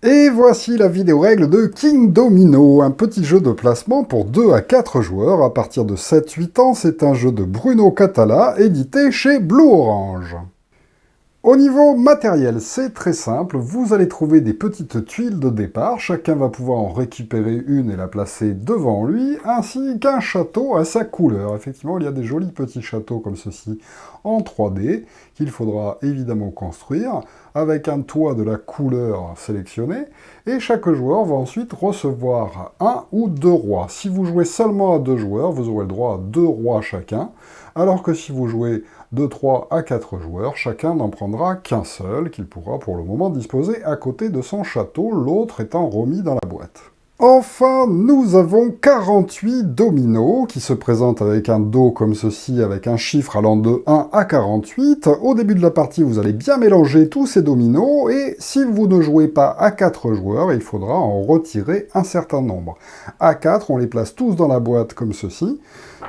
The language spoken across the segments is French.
Et voici la vidéo règle de King Domino, un petit jeu de placement pour 2 à 4 joueurs à partir de 7-8 ans. C'est un jeu de Bruno Cathala, édité chez Blue Orange. Au niveau matériel, c'est très simple. Vous allez trouver des petites tuiles de départ. Chacun va pouvoir en récupérer une et la placer devant lui, ainsi qu'un château à sa couleur. Effectivement, il y a des jolis petits châteaux comme ceci en 3D qu'il faudra évidemment construire avec un toit de la couleur sélectionnée. Et chaque joueur va ensuite recevoir 1 ou 2 rois. Si vous jouez seulement à 2 joueurs, vous aurez le droit à 2 rois chacun, alors que si vous jouez de 3 à 4 joueurs, chacun n'en prendra qu'un seul, qu'il pourra pour le moment disposer à côté de son château, l'autre étant remis dans la boîte. Enfin, nous avons 48 dominos qui se présentent avec un dos comme ceci, avec un chiffre allant de 1 à 48. Au début de la partie, vous allez bien mélanger tous ces dominos, et si vous ne jouez pas à 4 joueurs, il faudra en retirer un certain nombre. À 4, on les place tous dans la boîte comme ceci,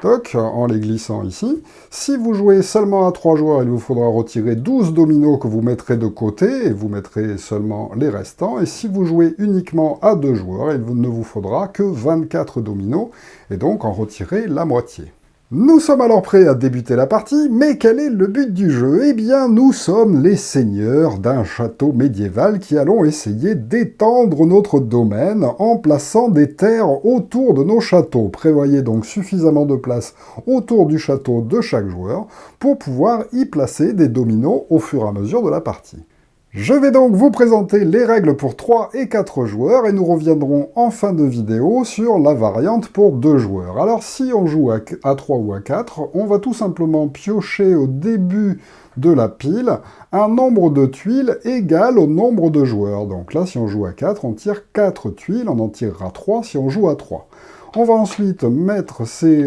toc, en les glissant ici. Si vous jouez seulement à 3 joueurs, il vous faudra retirer 12 dominos que vous mettrez de côté, et vous mettrez seulement les restants. Et si vous jouez uniquement à 2 joueurs, il ne vous faudra que 24 dominos, et donc en retirer la moitié. Nous sommes alors prêts à débuter la partie, mais quel est le but du jeu? Eh bien, nous sommes les seigneurs d'un château médiéval qui allons essayer d'étendre notre domaine en plaçant des terres autour de nos châteaux. Prévoyez donc suffisamment de place autour du château de chaque joueur pour pouvoir y placer des dominos au fur et à mesure de la partie. Je vais donc vous présenter les règles pour 3 et 4 joueurs, et nous reviendrons en fin de vidéo sur la variante pour 2 joueurs. Alors si on joue à 3 ou à 4, on va tout simplement piocher au début de la pile un nombre de tuiles égal au nombre de joueurs. Donc là, si on joue à 4, on tire 4 tuiles, on en tirera 3 si on joue à 3. On va ensuite mettre ces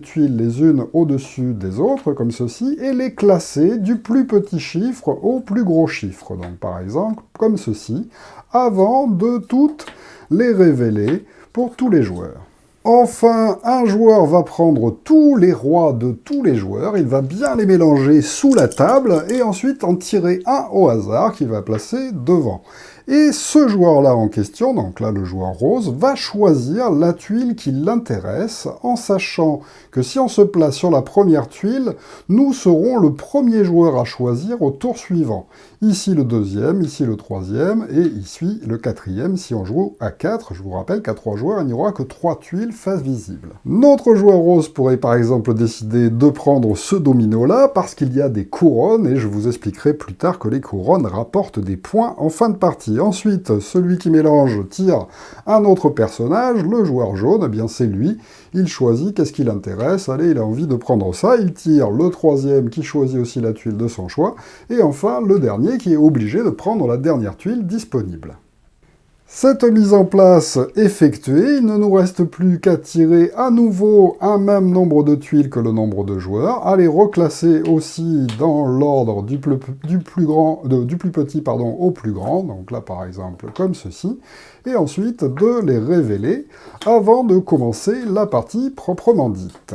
tuiles les unes au-dessus des autres, comme ceci, et les classer du plus petit chiffre au plus gros chiffre. Donc par exemple, comme ceci, avant de toutes les révéler pour tous les joueurs. Enfin, un joueur va prendre tous les rois de tous les joueurs, il va bien les mélanger sous la table, et ensuite en tirer un au hasard qu'il va placer devant. Et ce joueur-là en question, donc là le joueur rose, va choisir la tuile qui l'intéresse, en sachant que si on se place sur la première tuile, nous serons le premier joueur à choisir au tour suivant. Ici le deuxième, ici le troisième, et ici le quatrième si on joue à 4. Je vous rappelle qu'à 3 joueurs, il n'y aura que 3 tuiles face visible. Notre joueur rose pourrait par exemple décider de prendre ce domino-là, parce qu'il y a des couronnes, et je vous expliquerai plus tard que les couronnes rapportent des points en fin de partie. Ensuite, celui qui mélange tire un autre personnage, le joueur jaune, eh bien c'est lui, il choisit qu'est-ce qui l'intéresse, allez, il a envie de prendre ça, il tire le troisième qui choisit aussi la tuile de son choix, et enfin le dernier qui est obligé de prendre la dernière tuile disponible. Cette mise en place effectuée, il ne nous reste plus qu'à tirer à nouveau un même nombre de tuiles que le nombre de joueurs, à les reclasser aussi dans l'ordre du plus petit au plus grand, donc là par exemple comme ceci, et ensuite de les révéler avant de commencer la partie proprement dite.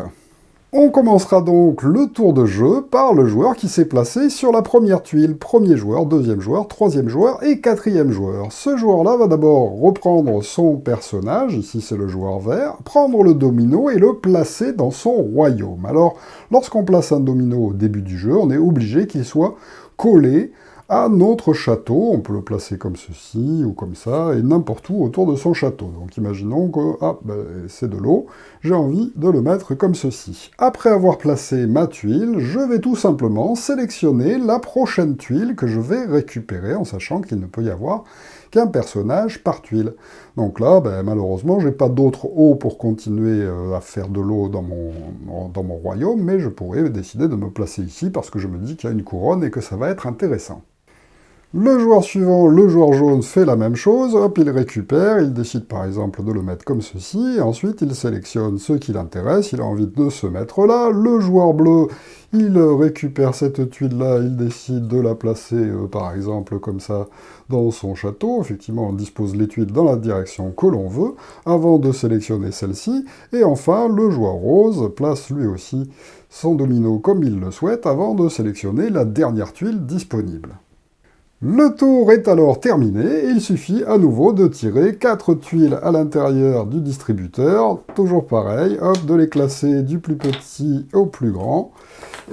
On commencera donc le tour de jeu par le joueur qui s'est placé sur la première tuile. Premier joueur, deuxième joueur, troisième joueur et quatrième joueur. Ce joueur-là va d'abord reprendre son personnage, ici c'est le joueur vert, prendre le domino et le placer dans son royaume. Alors, lorsqu'on place un domino au début du jeu, on est obligé qu'il soit collé à notre château. On peut le placer comme ceci ou comme ça, et n'importe où autour de son château. Donc imaginons que c'est de l'eau, j'ai envie de le mettre comme ceci. Après avoir placé ma tuile, je vais tout simplement sélectionner la prochaine tuile que je vais récupérer, en sachant qu'il ne peut y avoir qu'un personnage par tuile. Donc là, malheureusement, j'ai pas d'autre eau pour continuer à faire de l'eau dans mon royaume, mais je pourrais décider de me placer ici, parce que je me dis qu'il y a une couronne et que ça va être intéressant. Le joueur suivant, le joueur jaune, fait la même chose, hop, il récupère, il décide par exemple de le mettre comme ceci, et ensuite il sélectionne ce qui l'intéresse, il a envie de se mettre là, le joueur bleu, il récupère cette tuile-là, il décide de la placer par exemple comme ça dans son château, effectivement on dispose les tuiles dans la direction que l'on veut, avant de sélectionner celle-ci, et enfin le joueur rose place lui aussi son domino comme il le souhaite, avant de sélectionner la dernière tuile disponible. Le tour est alors terminé et il suffit à nouveau de tirer 4 tuiles à l'intérieur du distributeur, toujours pareil, hop, de les classer du plus petit au plus grand,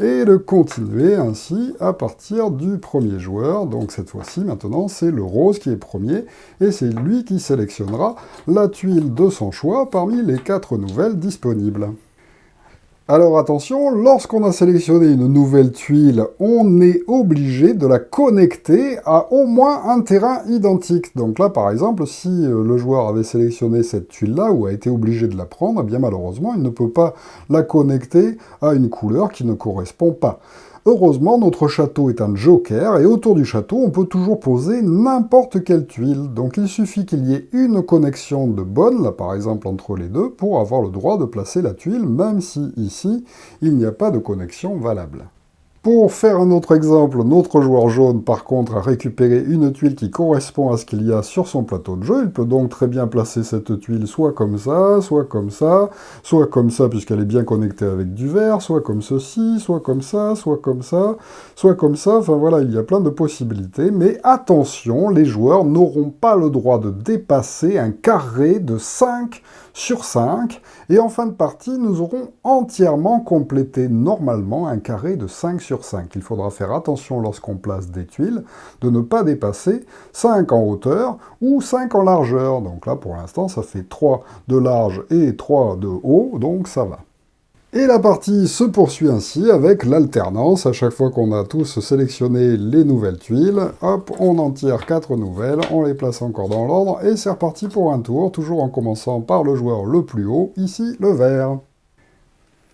et de continuer ainsi à partir du premier joueur. Donc cette fois-ci, maintenant, c'est le rose qui est premier, et c'est lui qui sélectionnera la tuile de son choix parmi les 4 nouvelles disponibles. Alors attention, lorsqu'on a sélectionné une nouvelle tuile, on est obligé de la connecter à au moins un terrain identique. Donc là, par exemple, si le joueur avait sélectionné cette tuile-là, ou a été obligé de la prendre, eh bien malheureusement, il ne peut pas la connecter à une couleur qui ne correspond pas. Heureusement, notre château est un joker, et autour du château, on peut toujours poser n'importe quelle tuile. Donc il suffit qu'il y ait une connexion de bonne, là par exemple entre les deux, pour avoir le droit de placer la tuile, même si ici, il n'y a pas de connexion valable. Pour faire un autre exemple, notre joueur jaune, par contre, a récupéré une tuile qui correspond à ce qu'il y a sur son plateau de jeu. Il peut donc très bien placer cette tuile soit comme ça, soit comme ça, soit comme ça, puisqu'elle est bien connectée avec du vert, soit comme ceci, soit comme ça, soit comme ça, soit comme ça. Enfin voilà, il y a plein de possibilités. Mais attention, les joueurs n'auront pas le droit de dépasser un carré de 5 sur 5, et en fin de partie, nous aurons entièrement complété normalement un carré de 5 sur 5. Il faudra faire attention lorsqu'on place des tuiles, de ne pas dépasser 5 en hauteur ou 5 en largeur. Donc là, pour l'instant, ça fait 3 de large et 3 de haut, donc ça va. Et la partie se poursuit ainsi avec l'alternance. À chaque fois qu'on a tous sélectionné les nouvelles tuiles, hop, on en tire 4 nouvelles, on les place encore dans l'ordre, et c'est reparti pour un tour, toujours en commençant par le joueur le plus haut, ici le vert.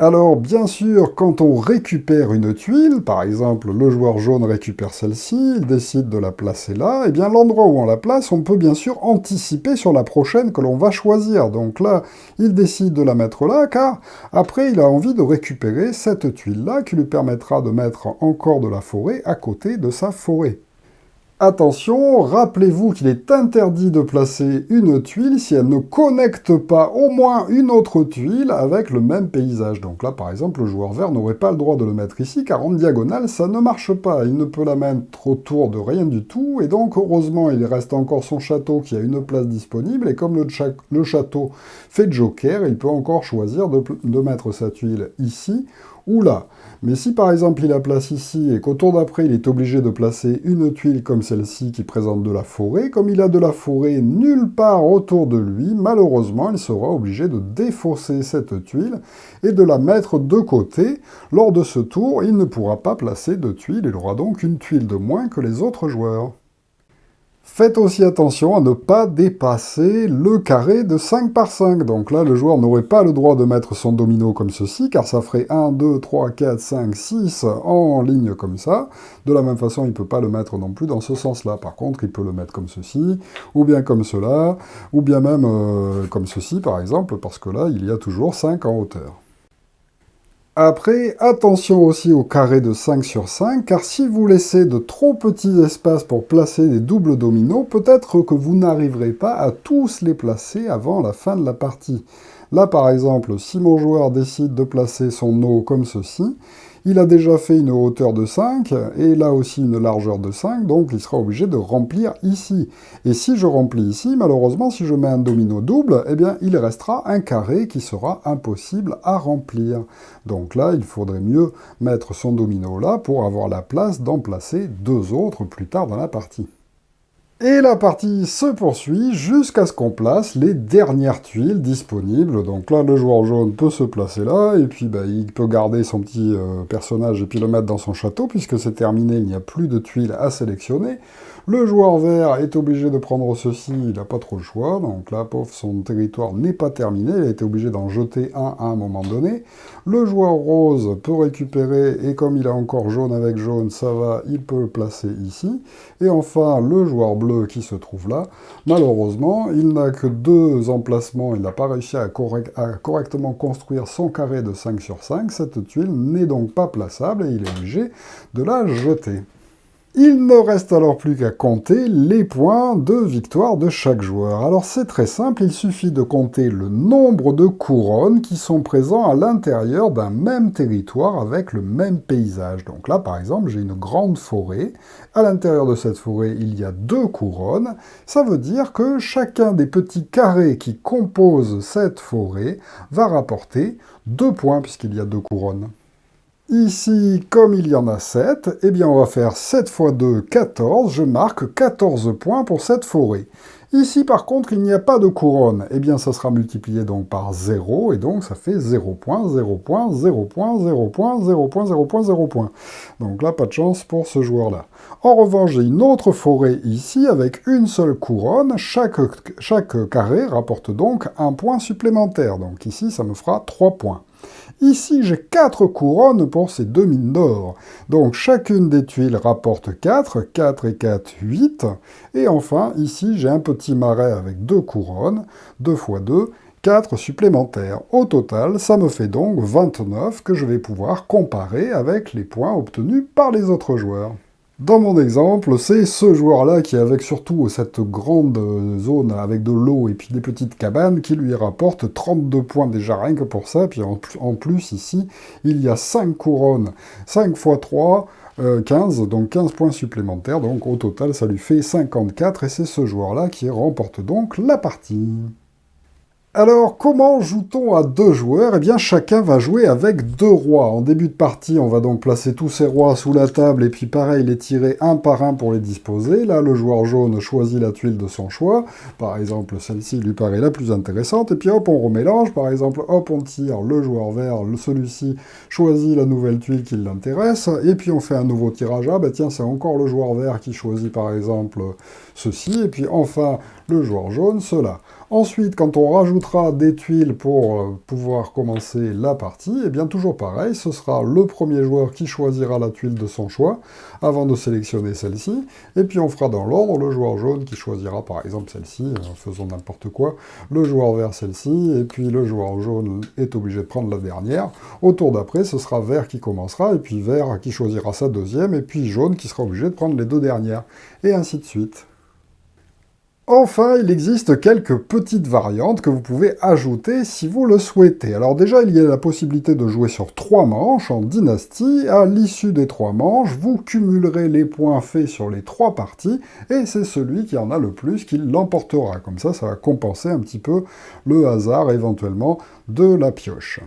Alors, bien sûr, quand on récupère une tuile, par exemple, le joueur jaune récupère celle-ci, il décide de la placer là, et bien l'endroit où on la place, on peut bien sûr anticiper sur la prochaine que l'on va choisir. Donc là, il décide de la mettre là, car après, il a envie de récupérer cette tuile-là, qui lui permettra de mettre encore de la forêt à côté de sa forêt. Attention, rappelez-vous qu'il est interdit de placer une tuile si elle ne connecte pas au moins une autre tuile avec le même paysage. Donc là, par exemple, le joueur vert n'aurait pas le droit de le mettre ici, car en diagonale, ça ne marche pas. Il ne peut la mettre autour de rien du tout, et donc, heureusement, il reste encore son château qui a une place disponible, et comme le château fait joker, il peut encore choisir de mettre sa tuile ici ou là. Mais si par exemple il la place ici et qu'au tour d'après il est obligé de placer une tuile comme celle-ci qui présente de la forêt, comme il a de la forêt nulle part autour de lui, malheureusement il sera obligé de défausser cette tuile et de la mettre de côté. Lors de ce tour, il ne pourra pas placer de tuile, il aura donc une tuile de moins que les autres joueurs. Faites aussi attention à ne pas dépasser le carré de 5 par 5. Donc là, le joueur n'aurait pas le droit de mettre son domino comme ceci, car ça ferait 1, 2, 3, 4, 5, 6 en ligne comme ça. De la même façon, il ne peut pas le mettre non plus dans ce sens-là. Par contre, il peut le mettre comme ceci, ou bien comme cela, ou bien même comme ceci, par exemple, parce que là, il y a toujours 5 en hauteur. Après, attention aussi au carré de 5 sur 5, car si vous laissez de trop petits espaces pour placer des doubles dominos, peut-être que vous n'arriverez pas à tous les placer avant la fin de la partie. Là, par exemple, si mon joueur décide de placer son eau comme ceci, il a déjà fait une hauteur de 5, et là aussi une largeur de 5, donc il sera obligé de remplir ici. Et si je remplis ici, malheureusement, si je mets un domino double, eh bien, il restera un carré qui sera impossible à remplir. Donc là, il faudrait mieux mettre son domino là pour avoir la place d'en placer 2 autres plus tard dans la partie. Et la partie se poursuit jusqu'à ce qu'on place les dernières tuiles disponibles. Donc là, le joueur jaune peut se placer là, et puis il peut garder son petit personnage et puis le mettre dans son château, puisque c'est terminé, il n'y a plus de tuiles à sélectionner. Le joueur vert est obligé de prendre ceci, il n'a pas trop le choix, donc là, pauvre, son territoire n'est pas terminé, il a été obligé d'en jeter un à un moment donné. Le joueur rose peut récupérer, et comme il a encore jaune avec jaune, ça va, il peut le placer ici. Et enfin, le joueur bleu qui se trouve là, malheureusement, il n'a que 2 emplacements, il n'a pas réussi à correctement construire son carré de 5 sur 5, cette tuile n'est donc pas plaçable, et il est obligé de la jeter. Il ne reste alors plus qu'à compter les points de victoire de chaque joueur. Alors c'est très simple, il suffit de compter le nombre de couronnes qui sont présents à l'intérieur d'un même territoire avec le même paysage. Donc là par exemple j'ai une grande forêt, à l'intérieur de cette forêt il y a 2 couronnes, ça veut dire que chacun des petits carrés qui composent cette forêt va rapporter 2 points puisqu'il y a 2 couronnes. Ici, comme il y en a 7, eh bien on va faire 7 fois 2, 14. Je marque 14 points pour cette forêt. Ici, par contre, il n'y a pas de couronne. Eh bien, ça sera multiplié donc par 0, et donc ça fait 0 points, 0 points, 0 points, 0 points, 0 points, 0 points, 0 points. Donc là, pas de chance pour ce joueur-là. En revanche, j'ai une autre forêt ici avec une seule couronne. Chaque carré rapporte donc un point supplémentaire. Donc ici, ça me fera 3 points. Ici, j'ai 4 couronnes pour ces 2 mines d'or. Donc, chacune des tuiles rapporte 4, 4 et 4, 8. Et enfin, ici, j'ai un petit marais avec 2 couronnes, 2 fois 2, 4 supplémentaires. Au total, ça me fait donc 29 que je vais pouvoir comparer avec les points obtenus par les autres joueurs. Dans mon exemple, c'est ce joueur-là qui, avec surtout cette grande zone avec de l'eau et puis des petites cabanes, qui lui rapporte 32 points déjà rien que pour ça. Puis en plus, ici, il y a 5 couronnes. 5 fois 3, 15, donc 15 points supplémentaires. Donc au total, ça lui fait 54 et c'est ce joueur-là qui remporte donc la partie. Alors, comment joue-t-on à 2 joueurs? Eh bien, chacun va jouer avec 2 rois. En début de partie, on va donc placer tous ces rois sous la table, et puis pareil, les tirer un par un pour les disposer. Là, le joueur jaune choisit la tuile de son choix. Par exemple, celle-ci lui paraît la plus intéressante, et puis hop, on remélange. Par exemple, hop, on tire le joueur vert, celui-ci choisit la nouvelle tuile qui l'intéresse, et puis on fait un nouveau tirage. Ah, bah tiens, c'est encore le joueur vert qui choisit, par exemple, ceci, et puis enfin, le joueur jaune, cela. Ensuite, quand on rajoutera des tuiles pour pouvoir commencer la partie, eh bien toujours pareil, ce sera le premier joueur qui choisira la tuile de son choix avant de sélectionner celle-ci, et puis on fera dans l'ordre le joueur jaune qui choisira par exemple celle-ci, faisons n'importe quoi, le joueur vert celle-ci, et puis le joueur jaune est obligé de prendre la dernière. Au tour d'après, ce sera vert qui commencera, et puis vert qui choisira sa deuxième, et puis jaune qui sera obligé de prendre les 2 dernières, et ainsi de suite. Enfin, il existe quelques petites variantes que vous pouvez ajouter si vous le souhaitez. Alors déjà, il y a la possibilité de jouer sur 3 manches en dynastie. À l'issue des 3 manches, vous cumulerez les points faits sur les 3 parties, et c'est celui qui en a le plus qui l'emportera. Comme ça va compenser un petit peu le hasard éventuellement de la pioche.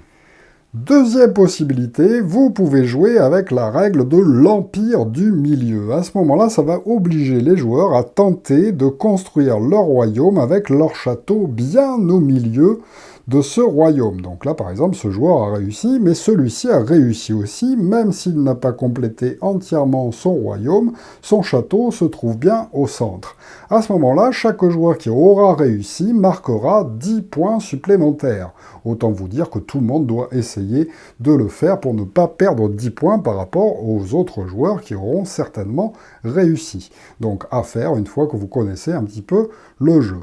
Deuxième possibilité, vous pouvez jouer avec la règle de l'Empire du Milieu. À ce moment-là, ça va obliger les joueurs à tenter de construire leur royaume avec leur château bien au milieu de ce royaume. Donc là, par exemple, ce joueur a réussi, mais celui-ci a réussi aussi, même s'il n'a pas complété entièrement son royaume, son château se trouve bien au centre. À ce moment-là, chaque joueur qui aura réussi marquera 10 points supplémentaires. Autant vous dire que tout le monde doit essayer de le faire pour ne pas perdre 10 points par rapport aux autres joueurs qui auront certainement réussi. Donc à faire une fois que vous connaissez un petit peu le jeu.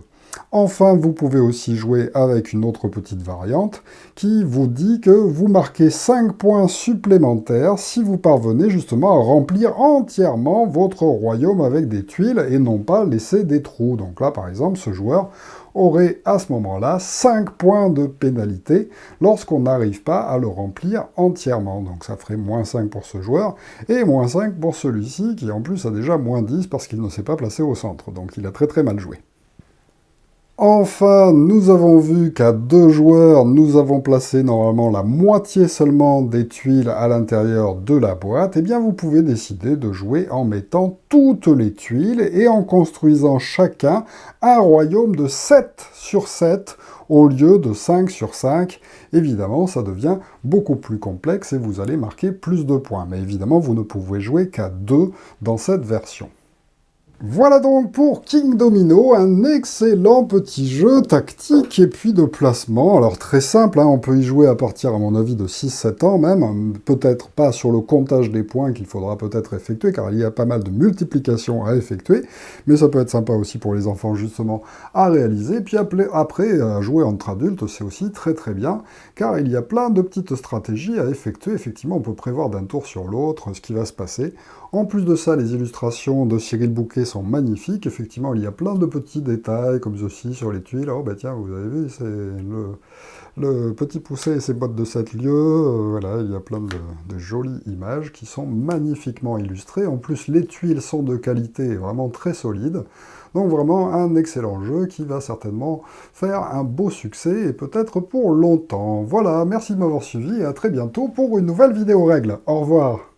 Enfin, vous pouvez aussi jouer avec une autre petite variante qui vous dit que vous marquez 5 points supplémentaires si vous parvenez justement à remplir entièrement votre royaume avec des tuiles et non pas laisser des trous. Donc là, par exemple, ce joueur aurait à ce moment-là 5 points de pénalité lorsqu'on n'arrive pas à le remplir entièrement. Donc ça ferait moins 5 pour ce joueur et moins 5 pour celui-ci qui en plus a déjà moins 10 parce qu'il ne s'est pas placé au centre. Donc il a très très mal joué. Enfin, nous avons vu qu'à 2 joueurs, nous avons placé normalement la moitié seulement des tuiles à l'intérieur de la boîte. Eh bien, vous pouvez décider de jouer en mettant toutes les tuiles et en construisant chacun un royaume de 7 sur 7 au lieu de 5 sur 5. Évidemment, ça devient beaucoup plus complexe et vous allez marquer plus de points. Mais évidemment, vous ne pouvez jouer qu'à 2 dans cette version. Voilà donc pour King Domino, un excellent petit jeu tactique et puis de placement. Alors très simple, on peut y jouer à partir à mon avis de 6-7 ans même, peut-être pas sur le comptage des points qu'il faudra peut-être effectuer car il y a pas mal de multiplications à effectuer, mais ça peut être sympa aussi pour les enfants justement à réaliser. Puis après, jouer entre adultes c'est aussi très très bien car il y a plein de petites stratégies à effectuer. Effectivement, on peut prévoir d'un tour sur l'autre ce qui va se passer En plus de ça, les illustrations de Cyril Bouquet sont magnifiques. Effectivement, il y a plein de petits détails, comme ceci, sur les tuiles. Oh, bah tiens, vous avez vu, c'est le petit poucet et ses bottes de 7 lieues. Voilà, il y a plein de jolies images qui sont magnifiquement illustrées. En plus, les tuiles sont de qualité vraiment très solide. Donc vraiment un excellent jeu qui va certainement faire un beau succès et peut-être pour longtemps. Voilà, merci de m'avoir suivi et à très bientôt pour une nouvelle vidéo règle. Au revoir.